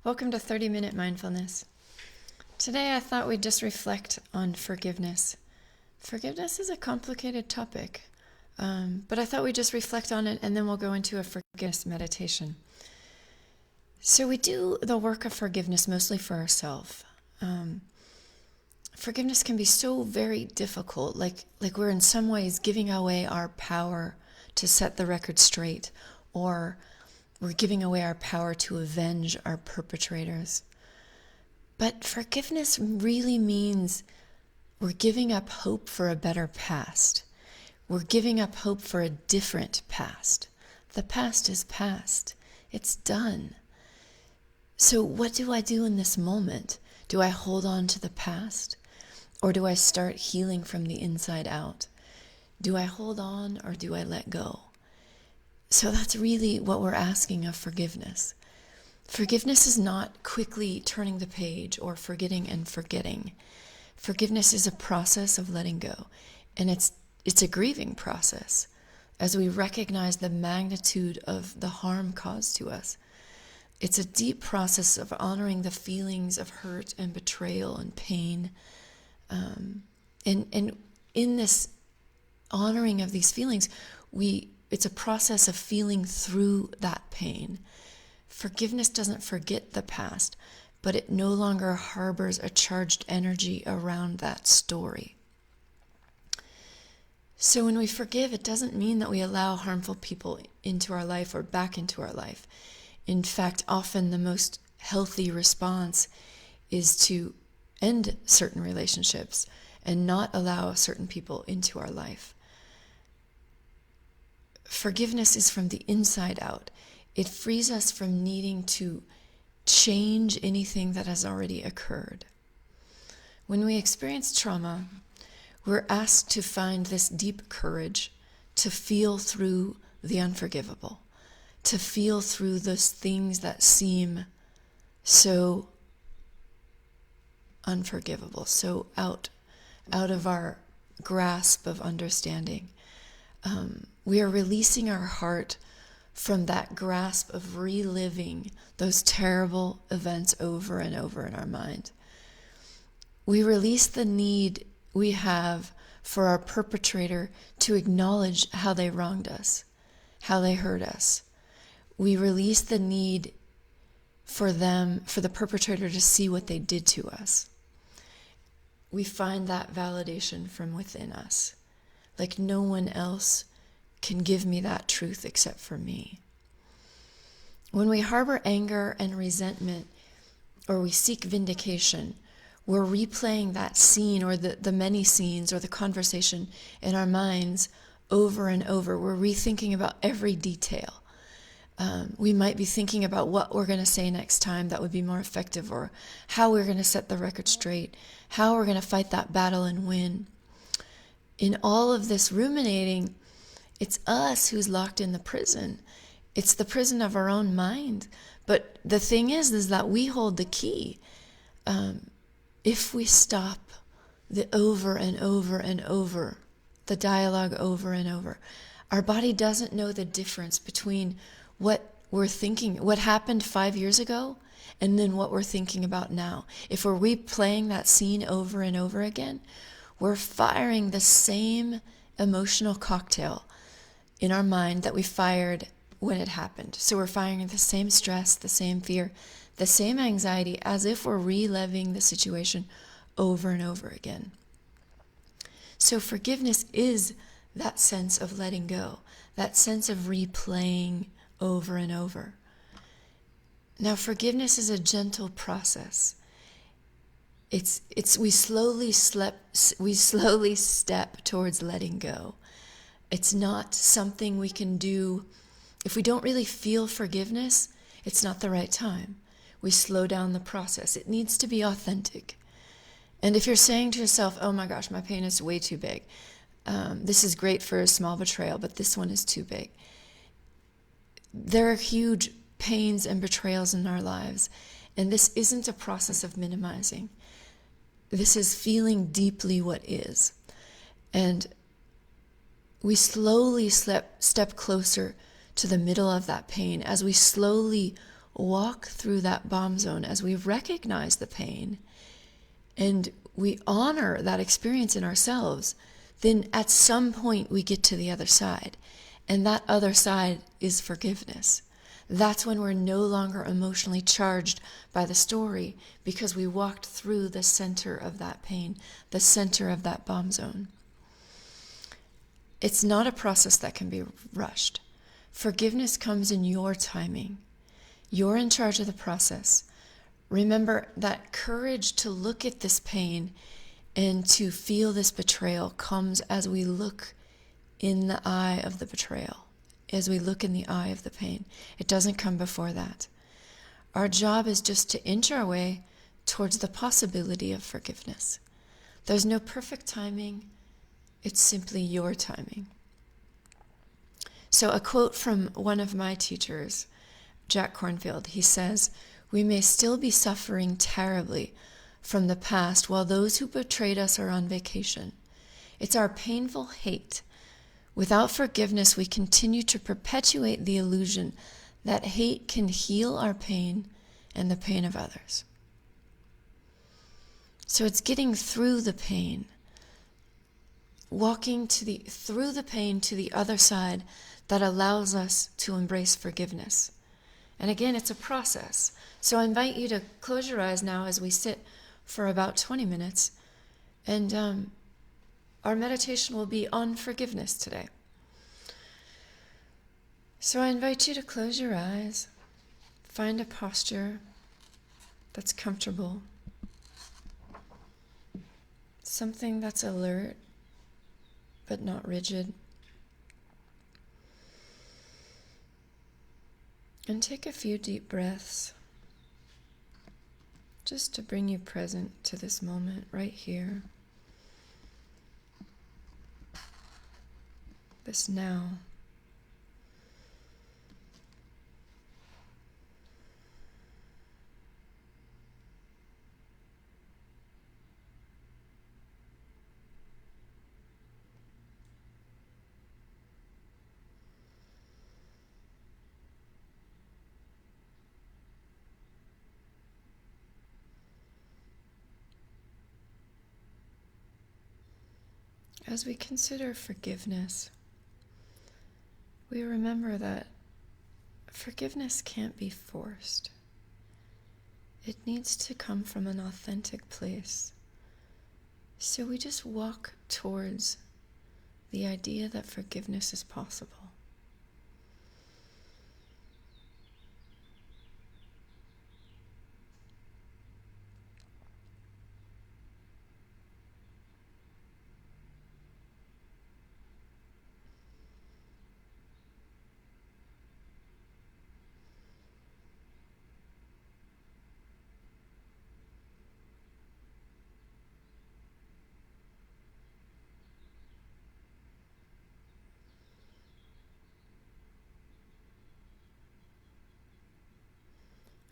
Welcome to 30-Minute Mindfulness. Today I thought we'd just reflect on forgiveness. Forgiveness is a complicated topic, but I thought we'd just reflect on it and then we'll go into a forgiveness meditation. So we do the work of forgiveness mostly for ourselves. Forgiveness can be so very difficult, like we're in some ways giving away our power to set the record straight, or we're giving away our power to avenge our perpetrators. But forgiveness really means we're giving up hope for a better past. We're giving up hope for a different past. The past is past. It's done. So what do I do in this moment? Do I hold on to the past? Or do I start healing from the inside out? Do I hold on or do I let go? So that's really what we're asking of forgiveness. Forgiveness is not quickly turning the page or forgetting and forgetting. Forgiveness is a process of letting go, and it's a grieving process as we recognize the magnitude of the harm caused to us. It's a deep process of honoring the feelings of hurt and betrayal and pain. And in this honoring of these feelings, it's a process of feeling through that pain. Forgiveness doesn't forget the past, but it no longer harbors a charged energy around that story. So when we forgive, it doesn't mean that we allow harmful people into our life or back into our life. In fact, often the most healthy response is to end certain relationships and not allow certain people into our life. Forgiveness is from the inside out. It frees us from needing to change anything that has already occurred. When we experience trauma, we're asked to find this deep courage to feel through the unforgivable, to feel through those things that seem so unforgivable, so out of our grasp of understanding. We are releasing our heart from that grasp of reliving those terrible events over and over in our mind. We release the need we have for our perpetrator to acknowledge how they wronged us, how they hurt us. We release the need for the perpetrator to see what they did to us. We find that validation from within us. Like no one else can give me that truth except for me. When we harbor anger and resentment, or we seek vindication, we're replaying that scene or the many scenes or the conversation in our minds over and over. We're rethinking about every detail. We might be thinking about what we're going to say next time that would be more effective, or how we're going to set the record straight, how we're going to fight that battle and win. In all of this ruminating, it's us who's locked in the prison. It's the prison of our own mind. But the thing is that we hold the key. If we stop the over and over and over, the dialogue over and over, our body doesn't know the difference between what we're thinking, what happened 5 years ago, and then what we're thinking about now. If we're replaying that scene over and over again, we're firing the same emotional cocktail in our mind that we fired when it happened. So we're firing the same stress, the same fear, the same anxiety, as if we're reliving the situation over and over again. So forgiveness is that sense of letting go, that sense of replaying over and over. Now, forgiveness is a gentle process. We slowly step towards letting go. It's not something we can do. If we don't really feel forgiveness, it's not the right time. We slow down the process. It needs to be authentic. And if you're saying to yourself, oh my gosh, my pain is way too big. This is great for a small betrayal, but this one is too big. There are huge pains and betrayals in our lives. And this isn't a process of minimizing. This is feeling deeply what is. And we slowly step closer to the middle of that pain as we slowly walk through that bomb zone, as we recognize the pain and we honor that experience in ourselves, then at some point we get to the other side. And that other side is forgiveness. That's when we're no longer emotionally charged by the story, because we walked through the center of that pain, the center of that bomb zone. It's not a process that can be rushed. Forgiveness comes in your timing. You're in charge of the process. Remember that courage to look at this pain and to feel this betrayal comes as we look in the eye of the betrayal, as we look in the eye of the pain. It doesn't come before that. Our job is just to inch our way towards the possibility of forgiveness. There's no perfect timing. It's simply your timing. So a quote from one of my teachers, Jack Kornfield, he says, "We may still be suffering terribly from the past while those who betrayed us are on vacation. It's our painful hate. Without forgiveness, we continue to perpetuate the illusion that hate can heal our pain and the pain of others." So it's getting through the pain, walking through the pain to the other side that allows us to embrace forgiveness. And again, it's a process. So I invite you to close your eyes now as we sit for about 20 minutes. And our meditation will be on forgiveness today. So I invite you to close your eyes, find a posture that's comfortable, something that's alert but not rigid. And take a few deep breaths just to bring you present to this moment right here, this now. As we consider forgiveness, we remember that forgiveness can't be forced. It needs to come from an authentic place. So we just walk towards the idea that forgiveness is possible.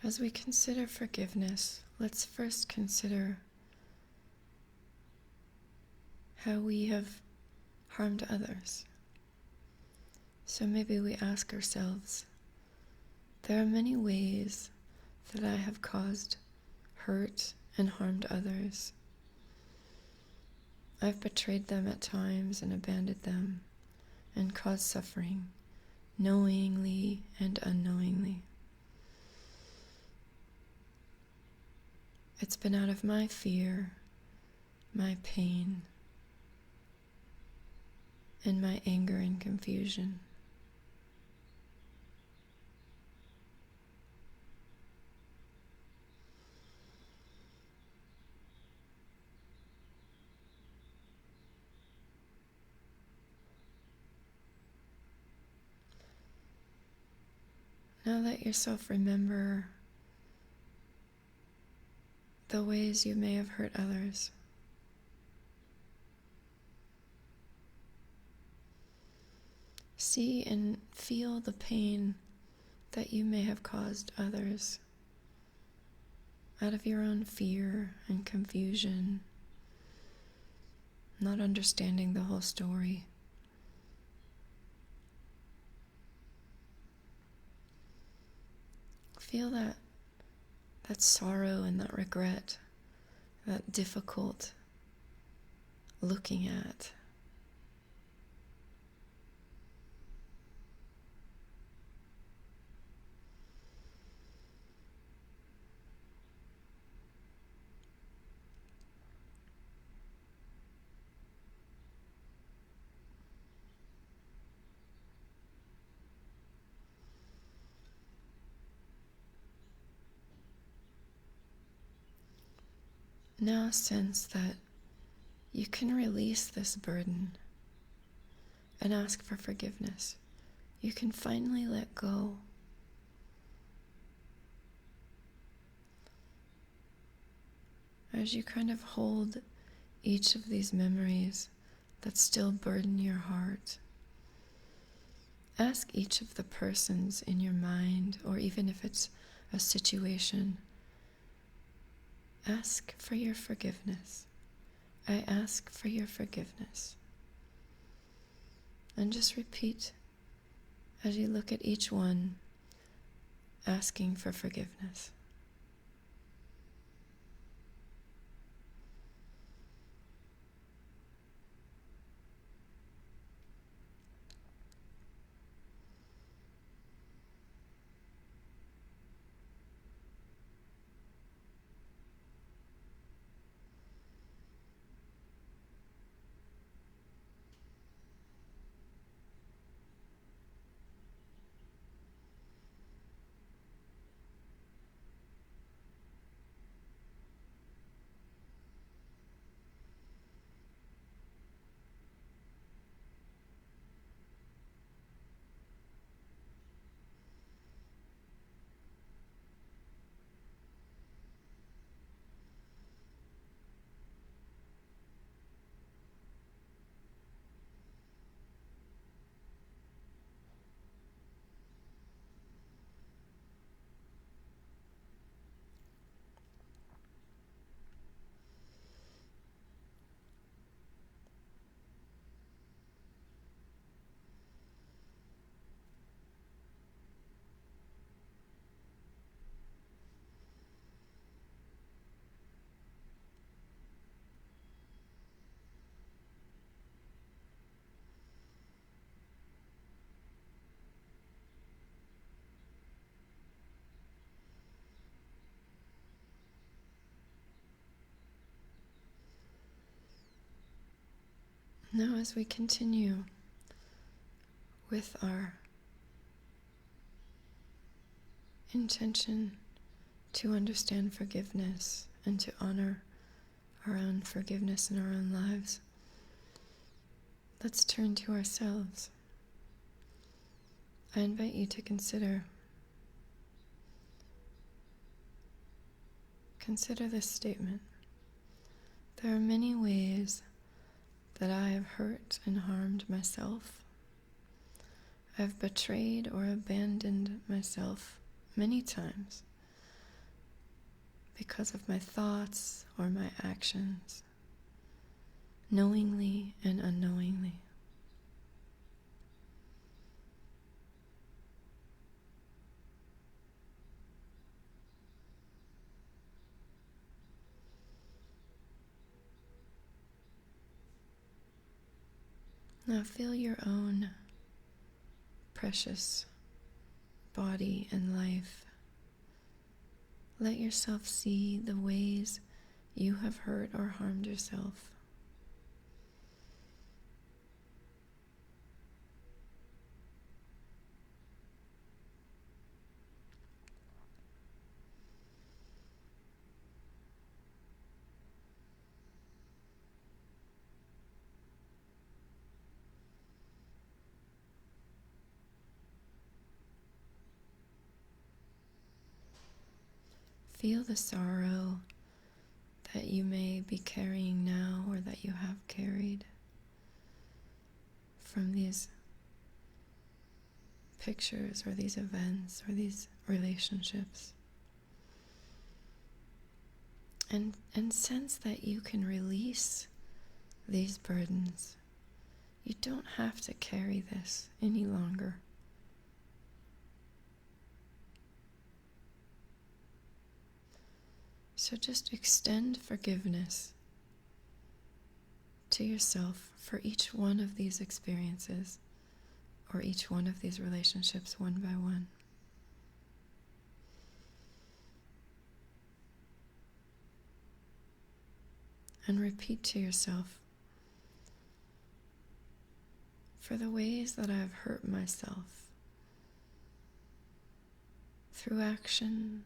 As we consider forgiveness, let's first consider how we have harmed others. So maybe we ask ourselves, there are many ways that I have caused hurt and harmed others. I've betrayed them at times and abandoned them and caused suffering, knowingly and unknowingly. It's been out of my fear, my pain, and my anger and confusion. Now let yourself remember the ways you may have hurt others. See and feel the pain that you may have caused others out of your own fear and confusion, not understanding the whole story. feel that sorrow and that regret, that difficult looking at. Now sense that you can release this burden and ask for forgiveness. You can finally let go. As you kind of hold each of these memories that still burden your heart, ask each of the persons in your mind, or even if it's a situation, ask for your forgiveness. I ask for your forgiveness. And just repeat as you look at each one, asking for forgiveness. Now as we continue with our intention to understand forgiveness and to honor our own forgiveness in our own lives, let's turn to ourselves. I invite you to consider this statement. There are many ways that I have hurt and harmed myself. I have betrayed or abandoned myself many times because of my thoughts or my actions, knowingly and unknowingly. Now feel your own precious body and life. Let yourself see the ways you have hurt or harmed yourself. Feel the sorrow that you may be carrying now or that you have carried from these pictures or these events or these relationships. And sense that you can release these burdens. You don't have to carry this any longer. So just extend forgiveness to yourself for each one of these experiences or each one of these relationships one by one. And repeat to yourself, for the ways that I have hurt myself through action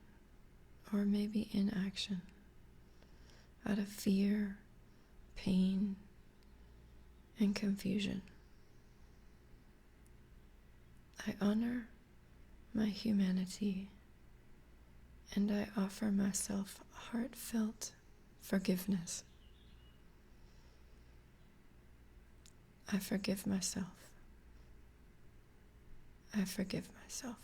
or maybe inaction, out of fear, pain, and confusion, I honor my humanity and I offer myself heartfelt forgiveness. I forgive myself. I forgive myself.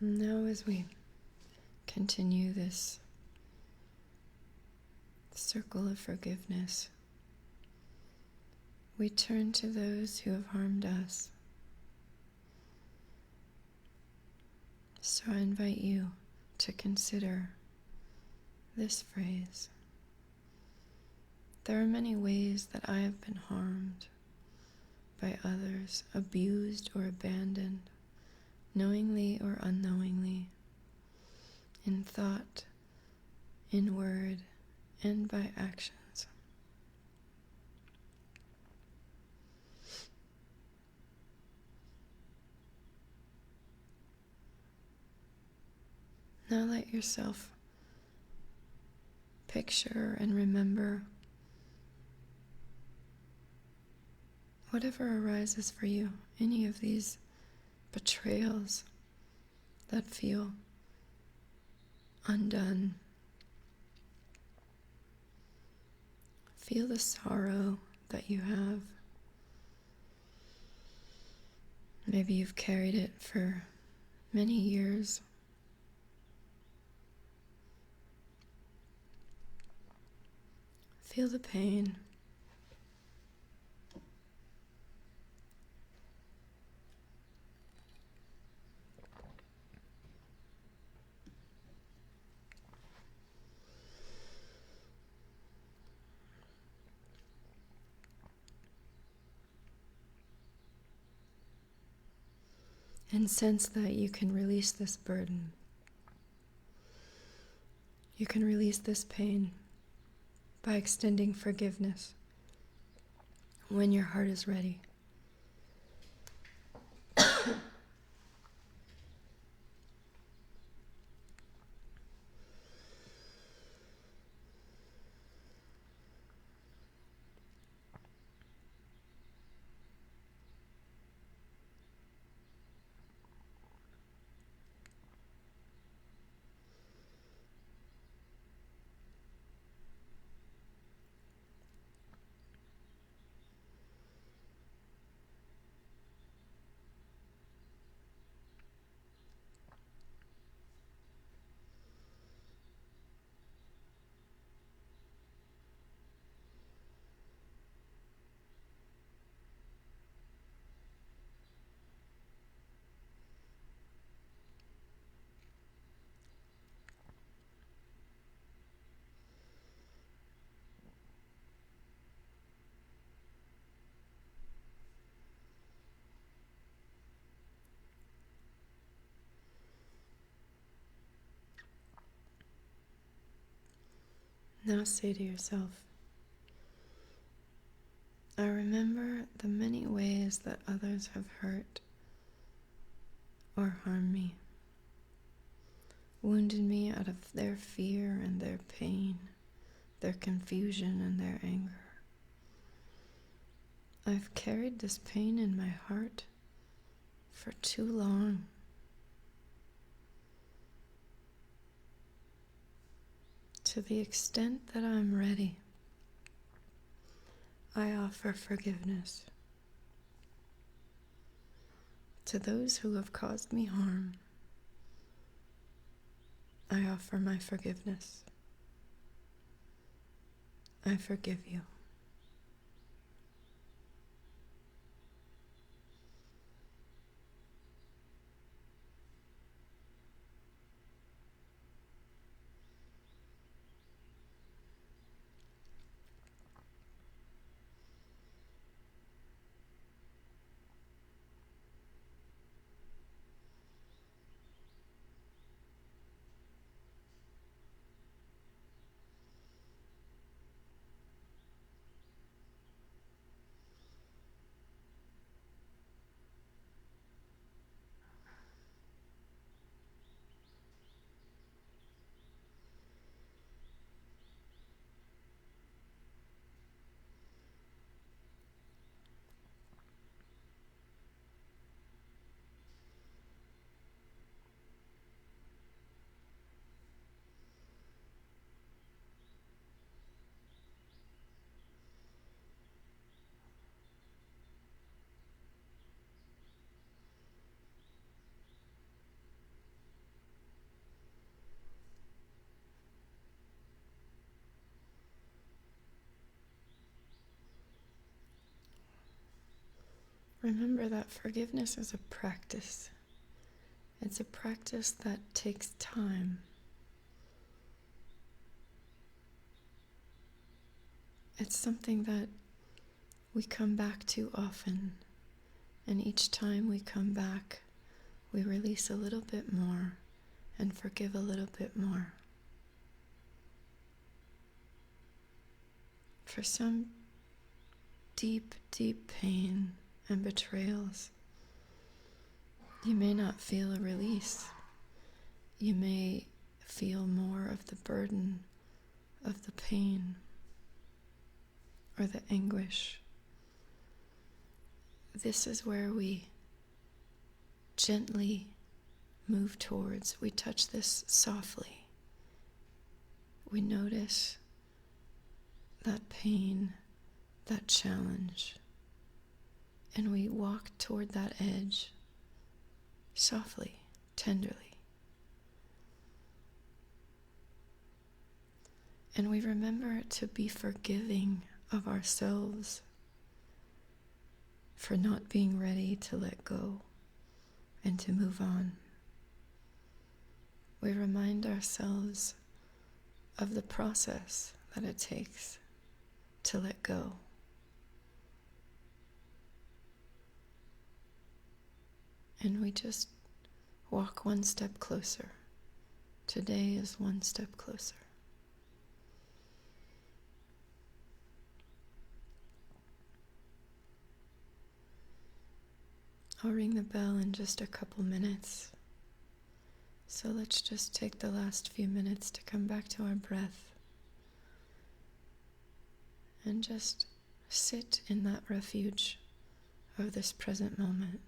Now as we continue this circle of forgiveness, we turn to those who have harmed us. So I invite you to consider this phrase. There are many ways that I have been harmed by others, abused or abandoned, knowingly or unknowingly, in thought, in word, and by actions. Now let yourself picture and remember whatever arises for you, any of these betrayals that feel undone. Feel the sorrow that you have. Maybe you've carried it for many years. Feel the pain. And sense that you can release this burden. You can release this pain by extending forgiveness when your heart is ready. Now say to yourself, I remember the many ways that others have hurt or harmed me, wounded me out of their fear and their pain, their confusion and their anger. I've carried this pain in my heart for too long. To the extent that I'm ready, I offer forgiveness. To those who have caused me harm, I offer my forgiveness. I forgive you. Remember that forgiveness is a practice. It's a practice that takes time. It's something that we come back to often, and each time we come back, we release a little bit more and forgive a little bit more. For some deep, deep pain and betrayals, you may not feel a release. You may feel more of the burden of the pain or the anguish. This is where we gently move towards. We touch this softly. We notice that pain, that challenge, and we walk toward that edge softly, tenderly. And we remember to be forgiving of ourselves for not being ready to let go and to move on. We remind ourselves of the process that it takes to let go. And we just walk one step closer. Today is one step closer. I'll ring the bell in just a couple minutes. So let's just take the last few minutes to come back to our breath and just sit in that refuge of this present moment.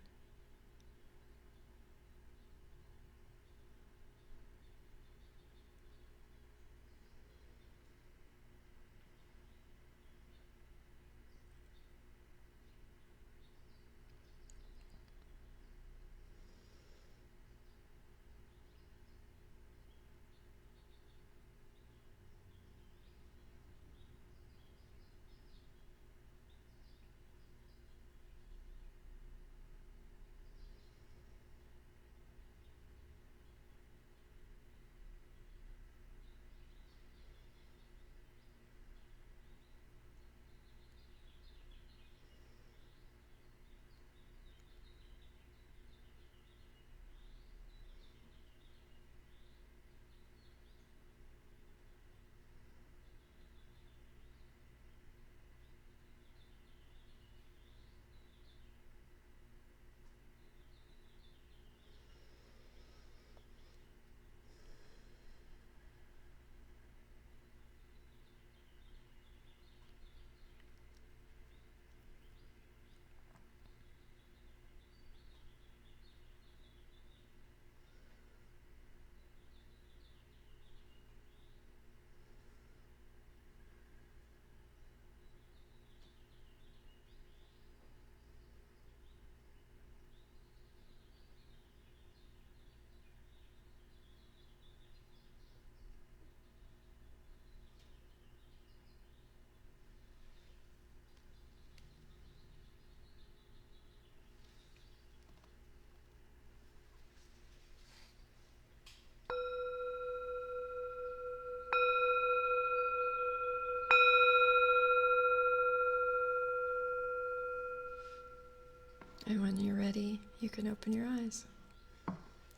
And when you're ready, you can open your eyes.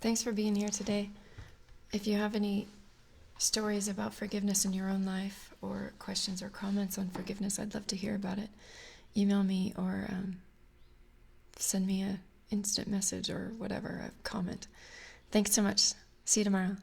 Thanks for being here today. If you have any stories about forgiveness in your own life, or questions or comments on forgiveness, I'd love to hear about it. Email me or send me an instant message or whatever, a comment. Thanks so much. See you tomorrow.